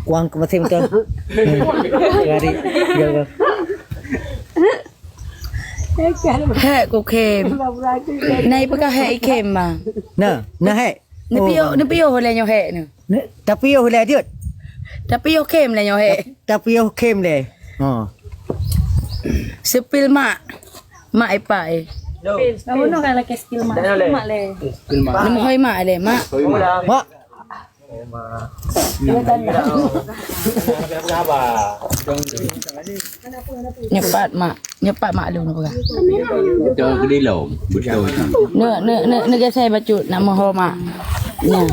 Kuang ke masih betul. Gari, gari. Hẹ cô kèm Này bác cả hẹ kèm mà Nah hai. Nó biết hồi là nhau hẹ nữa Tapi yo le dia. Tapi yo kèm là nhau hẹ Tapi yo kem le. Sepil mak Mak ipai Kamu no kala ke skill mak le. Nama hoi mak le mak Mak. Nyepat mak lu apa Cho cái đi lộn bữa rồi Nè saya baca nama ho mak Nya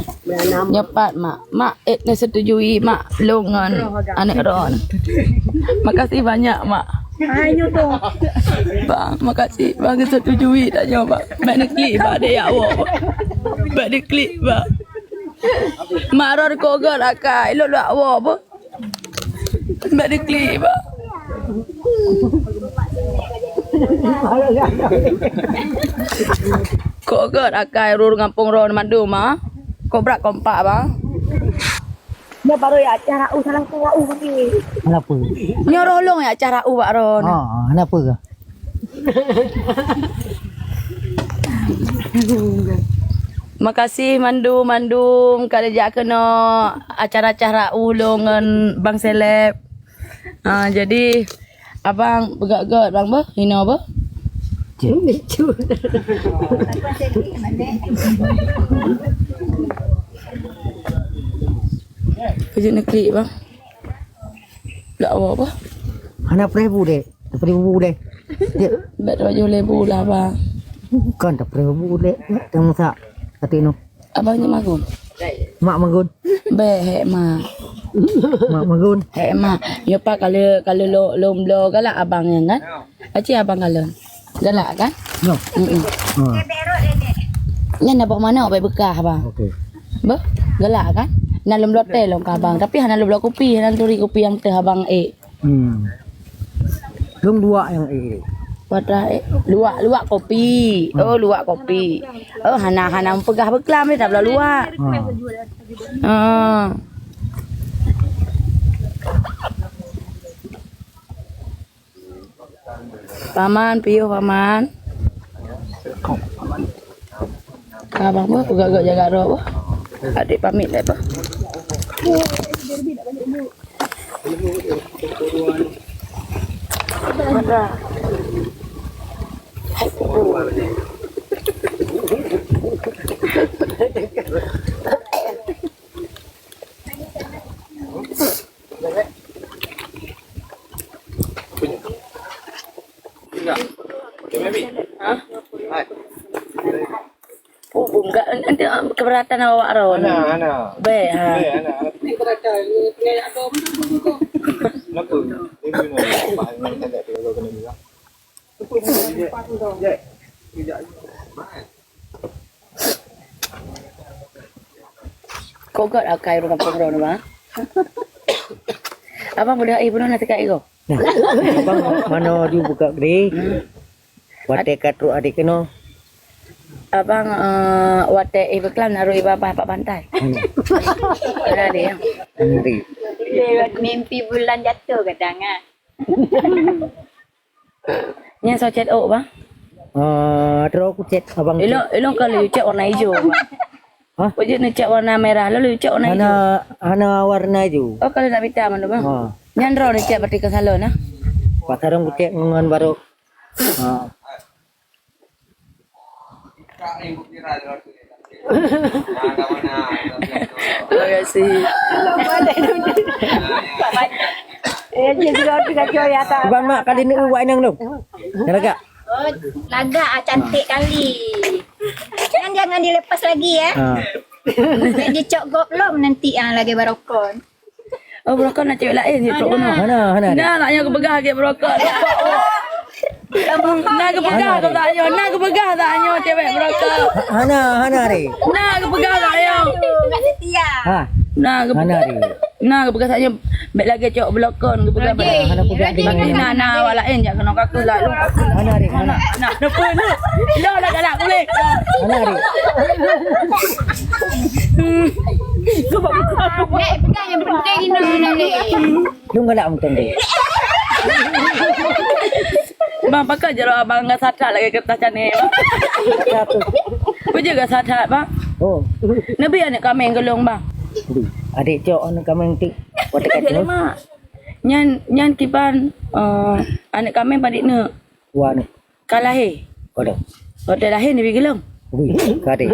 Nyepat mak setujui mak longan anak ron Makasih banyak mak Ayo tu. Bang, makasih bang setujui dah nyoba. Mak nak klik bang dia awak. Mak nak klik bang. Mak ron ko gak akai lo awak apa. Mak nak klik bang. Ko gak akai rur ngampung ron mandu mah. Ko brak kompak bang. Dia baru ya acara salah tua ni. Kenapa? Nyorolong ya acara Pak Ron. Kenapa ke? Makasih mandum kalau jak kena acara-acara ulungan bang seleb. Jadi abang begak-gak bang bah, ini apa? Kerja negeri bang. Tak apa. Anak peribu deh. Peribu deh. Bet baju lebu lah bang. Kan tak peribu deh. Tengok sak. Kata no. Abangnya magun. Mak magun. Be hek mak. Mak magun. Hek mak. Ya pak kalau lo galak abang yang kan. Aci abang kalau. Galak kan? No. Nya nak bawa mana baik bekah bang. Okey. Bah, galak kan? Nak lem lotel long abang. Tapi hana lem kopi, hana turi kopi yang teh abang Lung dua yang Wadah luak kopi. Oh, luak kopi. Oh, hana pegah beklam ni tak boleh luak. Paman, piuh paman. Abang bah pegak jaga roh. Adik pamit dah bah. Enggak nanti keberatan awak ron. Ana. Be ha. Ni keberatan ni agam. Kenapa? Ibu ni bahan ni tak ada kalau kena bilang. Kau got akai rumah pengron bang. Abang boleh ibu nak tekat iko. Abang mana dia buka gede. Wate katru adik kena. Abang wate ibeklan naruh ibabah pak pantai. Ada dia. Lewat mimpi bulan jatuh kadang ah. Nya so chat ok bang. Terus aku chat abang. Elok kalau you chat warna hijau bang. Hah? Wajib nak chat warna merah lalu you chat warna hijau. Hana warna hijau. Oh kalau nak hitam mana bang? Nyandro ni chat berarti ke salon ah. Pasarang aku chat dengan baru. Terima kasih. Abang mak kali ni buat nang tu. Lagak. Oh, lagak cantik kali. Jangan dilepas lagi ya. Jadi cok gok belum nanti lagi barokon. Oh brokon nak cewek lain je cok kono. Hana. Nah naknya aku pegah ke brokon. Nak aku pegah kau tak nyo. Nak aku pegah tak nyo cewek brokon. Hana re. Nak aku pegah tak nyo. Enggak setia. Nak aku Hana pegah. re. Nak aku pegah tak nyo. Baik lagi cok brokon aku pegah. Hana pegah dengan. Nak awak lain je kena kaku lah lu. Hana re. Nak depan lu. Lo nak galak kulit. Hana re. Nek pegang yang penting ni. Lu enggak nak untung deh. Bang pakai jero abang enggak satat lagi kertas cane bang. Satu. Apa jaga satat bang? Oh. Nabi anak kami yang gelong bang. Adik cok anak kamu nanti. Buat dekat Dia tu. mak. Nyan kipan anak kami padik ne. Wah ni. Kalah he. Kau dah. Kalau dah lahir ni pergi gelong. Ui, kade.